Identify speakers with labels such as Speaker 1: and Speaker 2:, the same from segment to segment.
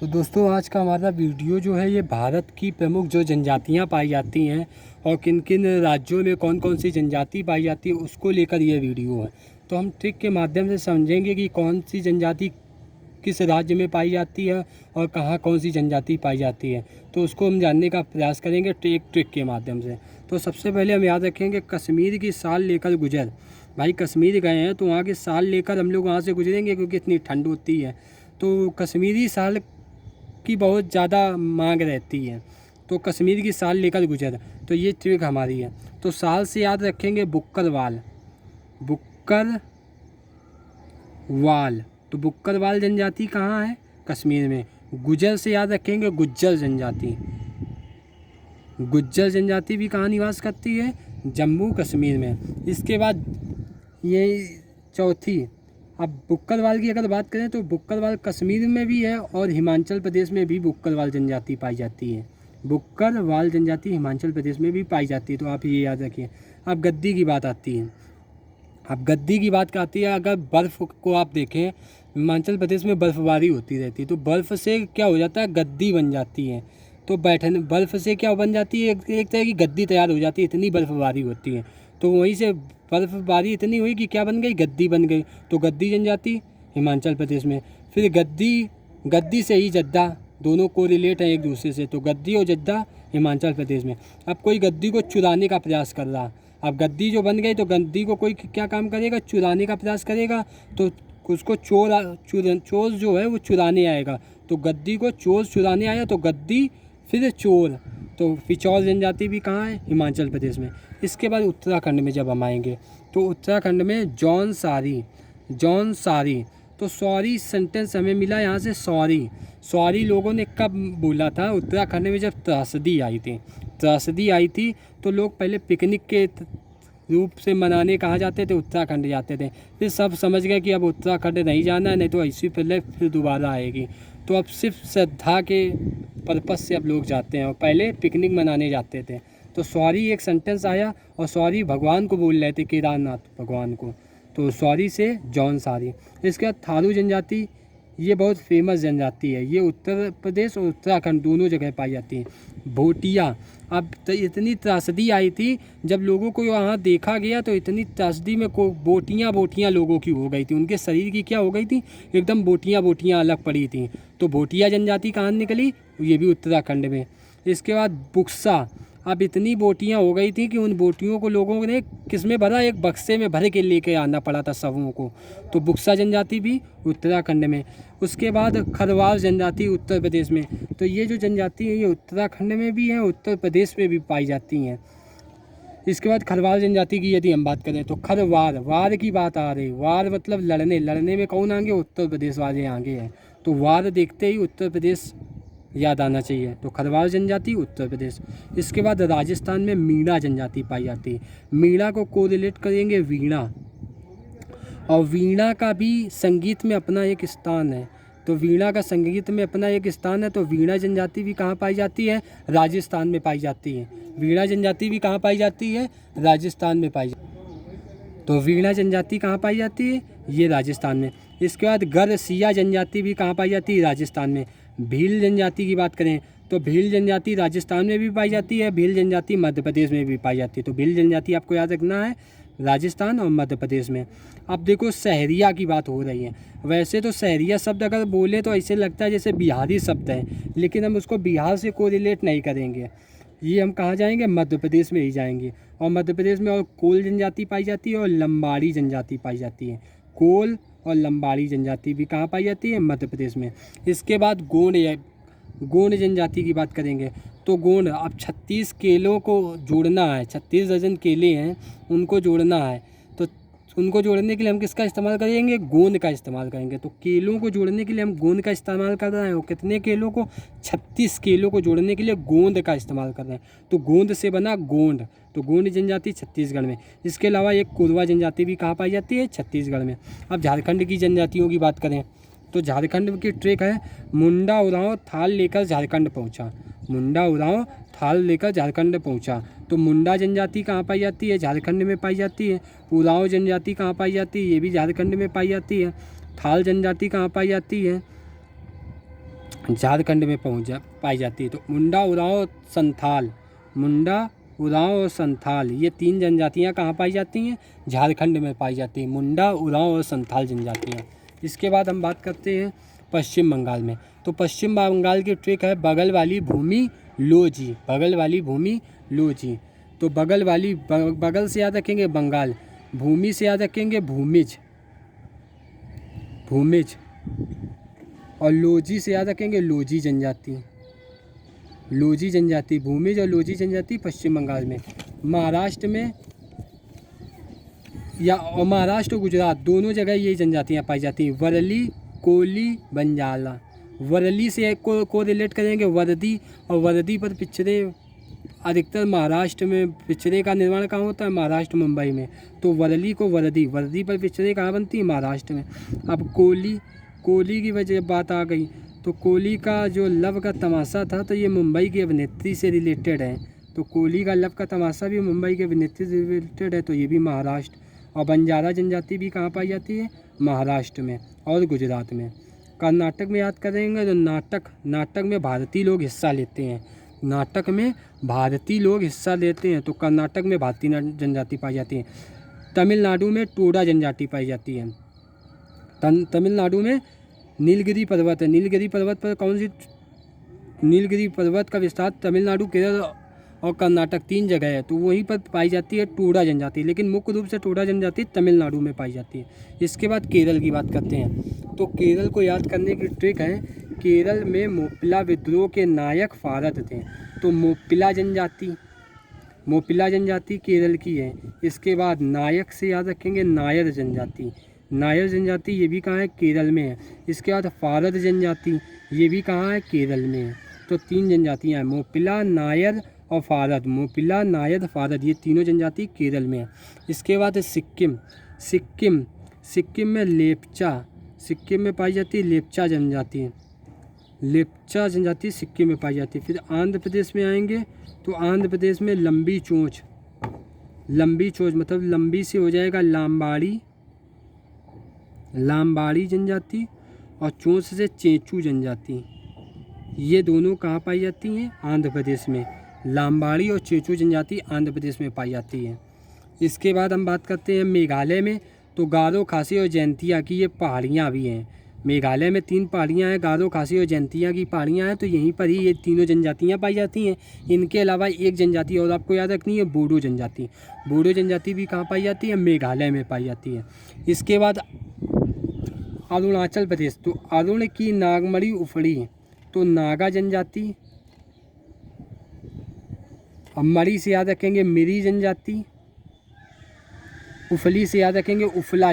Speaker 1: तो दोस्तों आज का हमारा वीडियो जो है ये भारत की प्रमुख जो जनजातियाँ पाई जाती हैं और किन किन राज्यों में कौन कौन सी जनजाति पाई जाती है उसको लेकर ये वीडियो है। तो हम ट्रिक के माध्यम से समझेंगे कि कौन सी जनजाति किस राज्य में पाई जाती है और कहाँ कौन सी जनजाति पाई जाती है, तो उसको हम जानने का प्रयास करेंगे एक ट्रिक के माध्यम से। तो सबसे पहले हम याद रखेंगे कश्मीर की साल लेकर गुजर। भाई कश्मीर गए हैं तो वहाँ की साल लेकर हम लोग वहाँ से गुजरेंगे क्योंकि इतनी ठंड होती है, तो कश्मीरी साल की बहुत ज़्यादा मांग रहती है। तो कश्मीर की साल लेकर गुजर, तो ये ट्रिक हमारी है। तो साल से याद रखेंगे बुक्करवाल। बुक्करवाल, तो बुक्करवाल जनजाति कहाँ है? कश्मीर में। गुजर से याद रखेंगे गुज्जर जनजाति। गुज्जर जनजाति भी कहाँ निवास करती है? जम्मू कश्मीर में। इसके बाद ये चौथी, अब बुक्करवाल की अगर बात करें तो बुक्करवाल कश्मीर में भी है और हिमाचल प्रदेश में भी बुक्करवाल जनजाति पाई जाती है। बुक्करवाल जनजाति हिमाचल प्रदेश में भी पाई जाती है, तो आप ये याद रखिए। अब गद्दी की बात आती है। अब गद्दी की बात आती है, अगर बर्फ़ को आप देखें हिमाचल प्रदेश में बर्फ़बारी होती रहती है, तो बर्फ़ से क्या हो जाता है? गद्दी बन जाती है। तो बैठने बर्फ़ से क्या बन जाती है? एक तरह की गद्दी तैयार हो जाती है, इतनी बर्फ़बारी होती है। तो वहीं से बर्फ़बारी इतनी हुई कि क्या बन गई? गद्दी बन गई। तो गद्दी जनजाति हिमाचल प्रदेश में। फिर गद्दी से ही जद्दा, दोनों को रिलेट है एक दूसरे से, तो गद्दी और जद्दा हिमाचल प्रदेश में। अब कोई गद्दी को चुराने का प्रयास कर रहा, अब गद्दी जो बन गई तो गद्दी को कोई क्या काम करेगा? चुराने का प्रयास करेगा, तो उसको चोर जो है वो चुराने आएगा। तो गद्दी को चोर चुराने आया तो गद्दी फिर चोर। तो पिछौर जनजाति भी कहाँ है? हिमाचल प्रदेश में। इसके बाद उत्तराखंड में जब हम आएंगे तो उत्तराखंड में जौनसारी। तो सॉरी सेंटेंस हमें मिला यहाँ से सॉरी लोगों ने कब बोला था? उत्तराखंड में जब त्रासदी आई थी तो लोग पहले पिकनिक के रूप से मनाने कहाँ जाते थे? उत्तराखंड जाते थे। फिर सब समझ गए कि अब उत्तराखंड नहीं जाना है, नहीं तो ऐसी पहले फिर दोबारा आएगी। तो अब सिर्फ श्रद्धा के पर्पस से अब लोग जाते हैं और पहले पिकनिक मनाने जाते थे। तो सॉरी एक सेंटेंस आया और सॉरी भगवान को बोल रहे थे, केदारनाथ भगवान को, तो सॉरी से जौनसारी। इसके बाद थारू जनजाति, ये बहुत फेमस जनजाति है, ये उत्तर प्रदेश और उत्तराखंड दोनों जगह पाई जाती है। भोटिया, अब इतनी त्रासदी आई थी जब लोगों को वहाँ देखा गया तो इतनी त्रासदी में को बोटियाँ लोगों की हो गई थी, उनके शरीर की क्या हो गई थी? एकदम बोटियाँ अलग पड़ी थी। तो भोटिया जनजाति कहाँ निकली? ये भी उत्तराखंड में। इसके बाद बुक्सा, अब इतनी बोटियाँ हो गई थी कि उन बोटियों को लोगों ने किस में भरा? एक बक्से में भर के लेके आना पड़ा था सबों को। तो बुक्सा जनजाति भी उत्तराखंड में। उसके बाद खरवाल जनजाति उत्तर प्रदेश में। तो ये जो जनजाति है ये उत्तराखंड में भी है, उत्तर प्रदेश में भी पाई जाती हैं। इसके बाद खरवाल जनजाति की यदि हम बात करें तो वार की बात आ रही। वार मतलब लड़ने में कौन आगे? उत्तर प्रदेश वाले आगे हैं। तो वार देखते ही उत्तर प्रदेश याद आना चाहिए। तो खरवाल जनजाति उत्तर प्रदेश। इसके बाद राजस्थान में मीणा जनजाति पाई जाती है। मीणा को कोरिलेट करेंगे वीणा, और वीणा का भी संगीत में अपना एक स्थान है। तो वीणा का संगीत में अपना एक स्थान है, तो वीणा जनजाति भी कहाँ पाई जाती है? राजस्थान में पाई जाती है। वीणा जनजाति भी कहाँ पाई जाती है? राजस्थान में पाई जाती है। तो वीणा जनजाति कहाँ पाई जाती है? ये राजस्थान में। इसके बाद गरसिया जनजाति भी कहाँ पाई जाती है? राजस्थान में। भील जनजाति की बात करें तो भील जनजाति राजस्थान में भी पाई जाती है, भील जनजाति मध्य प्रदेश में भी पाई जाती है। तो भील जनजाति आपको याद रखना है राजस्थान और मध्य प्रदेश में। अब देखो सहरिया की बात हो रही है। वैसे तो सहरिया शब्द अगर बोले तो ऐसे लगता है जैसे बिहारी शब्द है, लेकिन हम उसको बिहार से कोरिलेट नहीं करेंगे। ये हम कहाँ जाएंगे? मध्य प्रदेश में ही जाएंगे। और मध्य प्रदेश में और कोल जनजाति पाई जाती है और लंबाड़ी जनजाति पाई जाती है। कोल और लंबाड़ी जनजाति भी कहाँ पाई जाती है? मध्य प्रदेश में। इसके बाद गोंड जनजाति की बात करेंगे तो गोंड, अब 36 केलों को जोड़ना है, 36 दर्जन केले हैं उनको जोड़ना है। तो उनको जोड़ने के लिए हम किसका इस्तेमाल करेंगे? गोंद का इस्तेमाल करेंगे। तो केलों को जोड़ने के लिए हम गोंद का इस्तेमाल कर रहे हैं। और कितने केलों को? 36 केलों को जोड़ने के लिए गोंद का इस्तेमाल कर रहे हैं। तो गोंद से बना गोंड। तो गोंड जनजाति छत्तीसगढ़ में। इसके अलावा एक कोरवा जनजाति भी कहाँ पाई जाती है? छत्तीसगढ़ में। अब झारखंड की जनजातियों की बात करें तो झारखंड की ट्रिक है मुंडा उरांव थाल लेकर झारखंड पहुंचा। मुंडा उरांव थाल लेकर झारखंड पहुंचा। तो मुंडा जनजाति कहाँ पाई जाती है? झारखंड में पाई जाती है। उरांव जनजाति कहाँ पाई जाती है? ये भी झारखंड में पाई जाती है। थाल जनजाति कहाँ पाई जाती है? झारखंड में पाई जाती है। तो मुंडा, उरांव, संथाल, मुंडा, उरांव और संथाल ये 3 जनजातियाँ कहाँ पाई जाती हैं? झारखंड में पाई जाती हैं, मुंडा, उरांव और संथाल जनजातियाँ। इसके बाद हम बात करते हैं पश्चिम बंगाल में। तो पश्चिम बंगाल की ट्रिक है बगल वाली भूमि लोजी, बगल वाली भूमि लोजी। तो बगल से याद रखेंगे बंगाल, भूमि से याद रखेंगे भूमिज, और लोजी से याद रखेंगे लोजी जनजाति, लोजी जनजाति, भूमिज और लोजी जनजाति पश्चिम बंगाल में। महाराष्ट्र में और महाराष्ट्र और गुजरात दोनों जगह ये जनजातियाँ पाई जाती हैं। वरली, कोली, बंजाला। वरली से को रिलेट करेंगे वर्दी, और वर्दी पर पिछड़े अधिकतर महाराष्ट्र में पिछड़े का निर्माण कहाँ होता है? महाराष्ट्र, मुंबई में। तो वरली को वर्दी पर पिछड़े कहाँ बनती है? महाराष्ट्र में। अब कोली की वजह बात आ गई, तो कोली का जो लव का तमाशा था तो ये मुंबई की अभिनेत्री से रिलेटेड है। तो कोली का लव का तमाशा भी मुंबई के अभिनेत्री से रिलेटेड है, तो ये भी महाराष्ट्र। और बंजारा जनजाति भी कहाँ पाई जाती है? महाराष्ट्र में और गुजरात में। कर्नाटक में याद करेंगे तो नाटक में भारतीय लोग हिस्सा लेते हैं, नाटक में भारतीय लोग हिस्सा लेते हैं, तो कर्नाटक में भारतीय जनजाति पाई जाती है। तमिलनाडु में टोडा जनजाति पाई जाती है। तमिलनाडु में नीलगिरी पर्वत है, नीलगिरी पर्वत पर कौन सी? नीलगिरी पर्वत का विस्तार तमिलनाडु, केरल और कर्नाटक 3 जगह है, तो वहीं पर पाई जाती है टोडा जनजाति, लेकिन मुख्य रूप से टोडा जनजाति तमिलनाडु में पाई जाती है। इसके बाद केरल की बात करते हैं। तो केरल को याद करने की ट्रिक है, केरल में मोपिला विद्रोह के नायक फारद थे, तो मोपिला जनजाति केरल की है। इसके बाद नायक से याद रखेंगे नायर जनजाति ये भी कहाँ है? केरल में है। इसके बाद फारद जनजाति ये भी कहाँ है? केरल में है। तो 3 जनजातियाँ हैं, मोपिला, नायर और फारद। मोपिला, नायर, फारद ये तीनों जनजाति केरल में है। इसके बाद सिक्किम में सिक्किम में पाई जाती है लेप्चा जनजाति सिक्किम में पाई जाती है। फिर आंध्र प्रदेश में आएंगे तो आंध्र प्रदेश में लंबी चोंच मतलब लंबी से हो जाएगा लांबाड़ी जनजाति, और चोंच से चेंचू जनजाति, ये दोनों कहाँ पाई जाती हैं? आंध्र प्रदेश में। लांबाड़ी और चेंचू जनजाति आंध्र प्रदेश में पाई जाती है। इसके बाद हम बात करते हैं मेघालय में। तो गारो, खासी और जयंतिया की ये पहाड़ियाँ भी हैं। मेघालय में 3 पहाड़ियाँ हैं, गारो, खासी और जयंतिया की पहाड़ियाँ हैं, तो यहीं पर ही ये तीनों जनजातियाँ पाई जाती हैं। इनके अलावा एक जनजाति और आपको याद रखनी है, बोडो जनजाति। बोडो जनजाति भी कहाँ पाई जाती है? मेघालय में पाई जाती है। इसके बाद अरुणाचल प्रदेश। तो अरुण की नागमणि उफड़ी, तो नागा जनजाति। अब मरी से याद रखेंगे मिरी जनजाति, उफली से याद रखेंगे उफला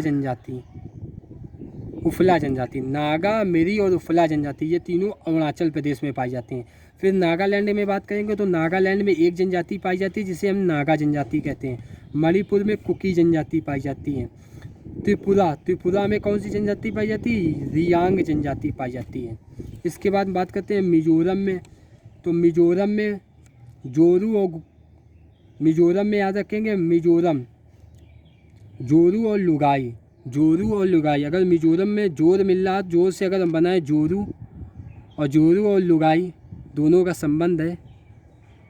Speaker 1: जनजाति। नागा, मिरी और उफला जनजाति ये तीनों अरुणाचल प्रदेश में पाई जाती हैं। फिर नागालैंड में बात करेंगे तो नागालैंड में एक जनजाति पाई जाती है जिसे हम नागा जनजाति कहते हैं। मणिपुर में कुकी जनजाति पाई जाती है। त्रिपुरा में कौन सी जनजाति पाई जाती है? रियांग जनजाति पाई जाती है। इसके बाद बात करते हैं मिजोरम में। तो मिजोरम में याद रखेंगे जोरू और लुगाई। अगर मिजोरम में जोर मिल रहा, जोर से अगर हम बनाए जोरू और लुगाई दोनों का संबंध है,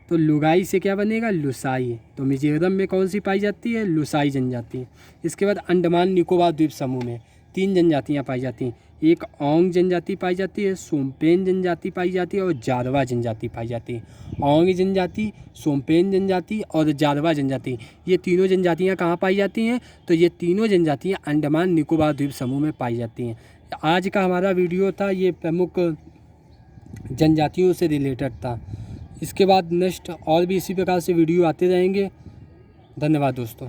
Speaker 1: तो लुगाई से क्या बनेगा? लुसाई। तो मिजोरम में कौन सी पाई जाती है? लुसाई जनजाति। इसके बाद अंडमान निकोबार द्वीप समूह में 3 जनजातियाँ पाई जाती हैं। एक ओंग जनजाति पाई जाती है, सोमपेन जनजाति पाई जाती है और जारवा जनजाति पाई जाती है। ओंग जनजाति, सोमपेन जनजाति और जारवा जनजाति ये तीनों जनजातियाँ कहाँ पाई जाती हैं? तो ये तीनों जनजातियाँ अंडमान निकोबार द्वीप समूह में पाई जाती हैं। आज का हमारा वीडियो था ये प्रमुख जनजातियों से रिलेटेड था। इसके बाद नेक्स्ट और भी इसी प्रकार से वीडियो आते रहेंगे। धन्यवाद दोस्तों।